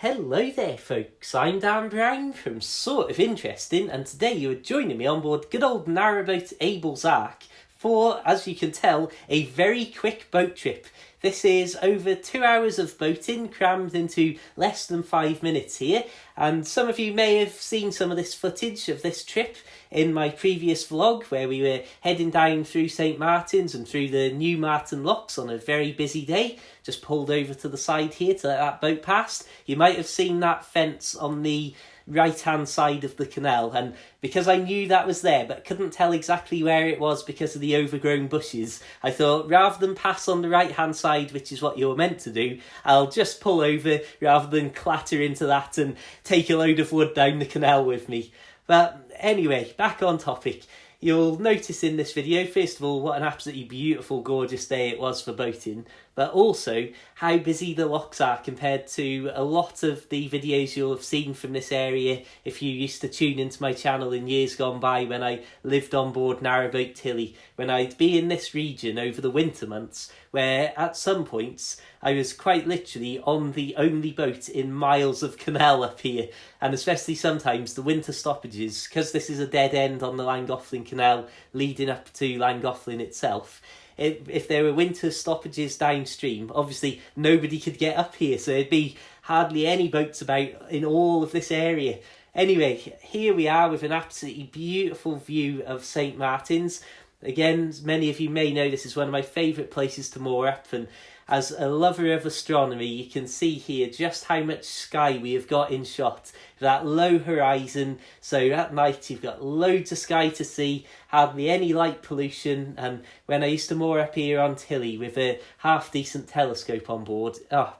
Hello there folks, I'm Dan Brown from Sort of Interesting, and today you are joining me on board good old Narrowboat Abel's Ark for, as you can tell, a very quick boat trip. This is over 2 hours of boating crammed into less than 5 minutes here, and some of you may have seen some of this footage of this trip in my previous vlog where we were heading down through St Martin's and through the New Martin locks on a very busy day. Just pulled over to the side here to let that boat pass. You might have seen that fence on the right hand side of the canal, and because I knew that was there but couldn't tell exactly where it was because of the overgrown bushes, I thought rather than pass on the right hand side, which is what you're meant to do, I'll just pull over rather than clatter into that and take a load of wood down the canal with me. But anyway, back on topic. You'll notice in this video, first of all, what an absolutely beautiful, gorgeous day it was for boating, but also how busy the locks are compared to a lot of the videos you'll have seen from this area if you used to tune into my channel in years gone by when I lived on board Narrowboat Tilly, when I'd be in this region over the winter months, where at some points I was quite literally on the only boat in miles of canal up here, and especially sometimes the winter stoppages, because this is a dead end on the Llangollen Canal leading up to Llangollen itself. If there were winter stoppages downstream, obviously nobody could get up here, so there'd be hardly any boats about in all of this area. Anyway, here we are with an absolutely beautiful view of St Martin's. Again, many of you may know this is one of my favourite places to moor up, and as a lover of astronomy, you can see here just how much sky we have got in shot. That low horizon, so at night you've got loads of sky to see, hardly any light pollution, and when I used to moor up here on Tilly with a half-decent telescope on board,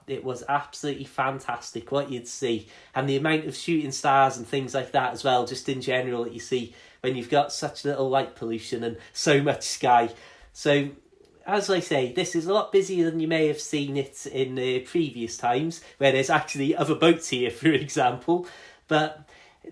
it was absolutely fantastic what you'd see, and the amount of shooting stars and things like that as well, just in general, that you see when you've got such little light pollution and so much sky. So, as I say, this is a lot busier than you may have seen it in previous times, where there's actually other boats here, for example. But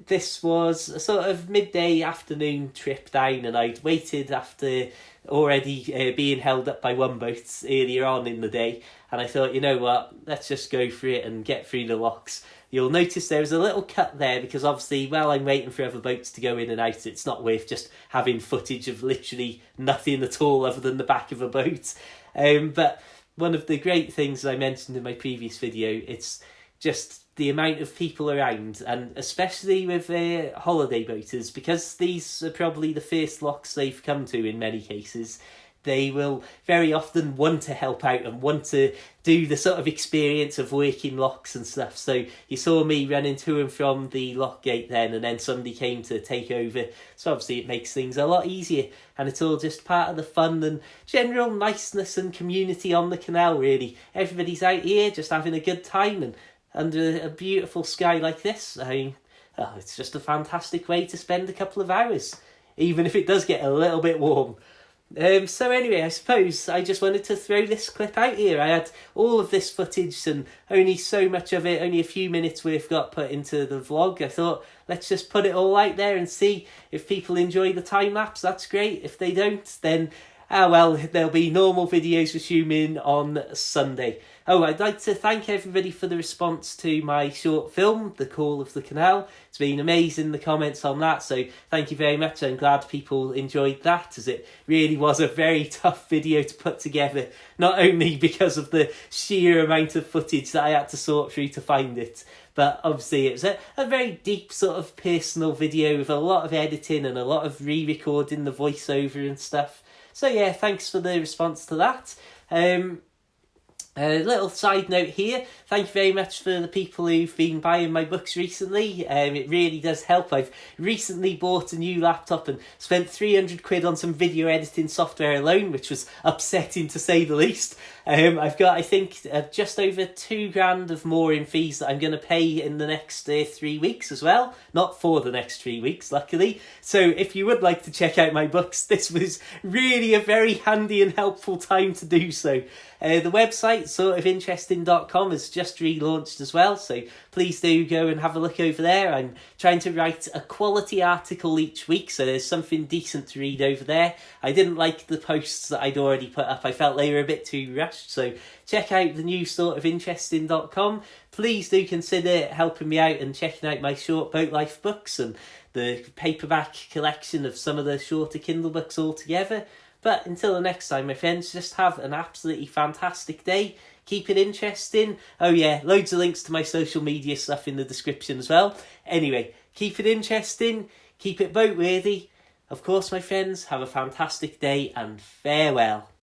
this was a sort of midday afternoon trip down, and I'd waited after already being held up by one boat earlier on in the day, and I thought, you know what, let's just go for it and get through the locks. You'll notice there was a little cut there because obviously while I'm waiting for other boats to go in and out, it's not worth just having footage of literally nothing at all other than the back of a boat. But one of the great things I mentioned in my previous video, it's just the amount of people around, and especially with holiday boaters, because these are probably the first locks they've come to in many cases. They will very often want to help out and want to do the sort of experience of working locks and stuff. So you saw me running to and from the lock gate then, and then somebody came to take over. So obviously it makes things a lot easier, and it's all just part of the fun and general niceness and community on the canal, really. Everybody's out here just having a good time, and under a beautiful sky like this, I mean, it's just a fantastic way to spend a couple of hours, even if it does get a little bit warm. So anyway, I suppose I just wanted to throw this clip out here. I had all of this footage and only so much of it, only a few minutes worth got put into the vlog. I thought, let's just put it all out there and see if people enjoy the time lapse. That's great. If they don't, then well, there'll be normal videos resuming on Sunday. Oh, I'd like to thank everybody for the response to my short film, The Call of the Canal. It's been amazing, the comments on that, so thank you very much. I'm glad people enjoyed that, as it really was a very tough video to put together, not only because of the sheer amount of footage that I had to sort through to find it, but obviously it was a very deep sort of personal video with a lot of editing and a lot of re-recording the voiceover and stuff. So yeah, thanks for the response to that. A little side note here, thank you very much for the people who've been buying my books recently. It really does help. I've recently bought a new laptop and spent 300 quid on some video editing software alone, which was upsetting to say the least. I've got, I think, just over £2,000 of more in fees that I'm going to pay in the next 3 weeks as well. Not for the next 3 weeks, luckily. So if you would like to check out my books, this was really a very handy and helpful time to do so. The website, sortofinteresting.com, has just relaunched as well, so please do go and have a look over there. I'm trying to write a quality article each week, so there's something decent to read over there. I didn't like the posts that I'd already put up. I felt they were a bit too rushed, so check out the new sortofinteresting.com. Please do consider helping me out and checking out my short boat life books and the paperback collection of some of the shorter Kindle books altogether. But until the next time, my friends, just have an absolutely fantastic day. Keep it interesting. Oh yeah, loads of links to my social media stuff in the description as well. Anyway, keep it interesting, keep it boat worthy. Of course, my friends, have a fantastic day and farewell.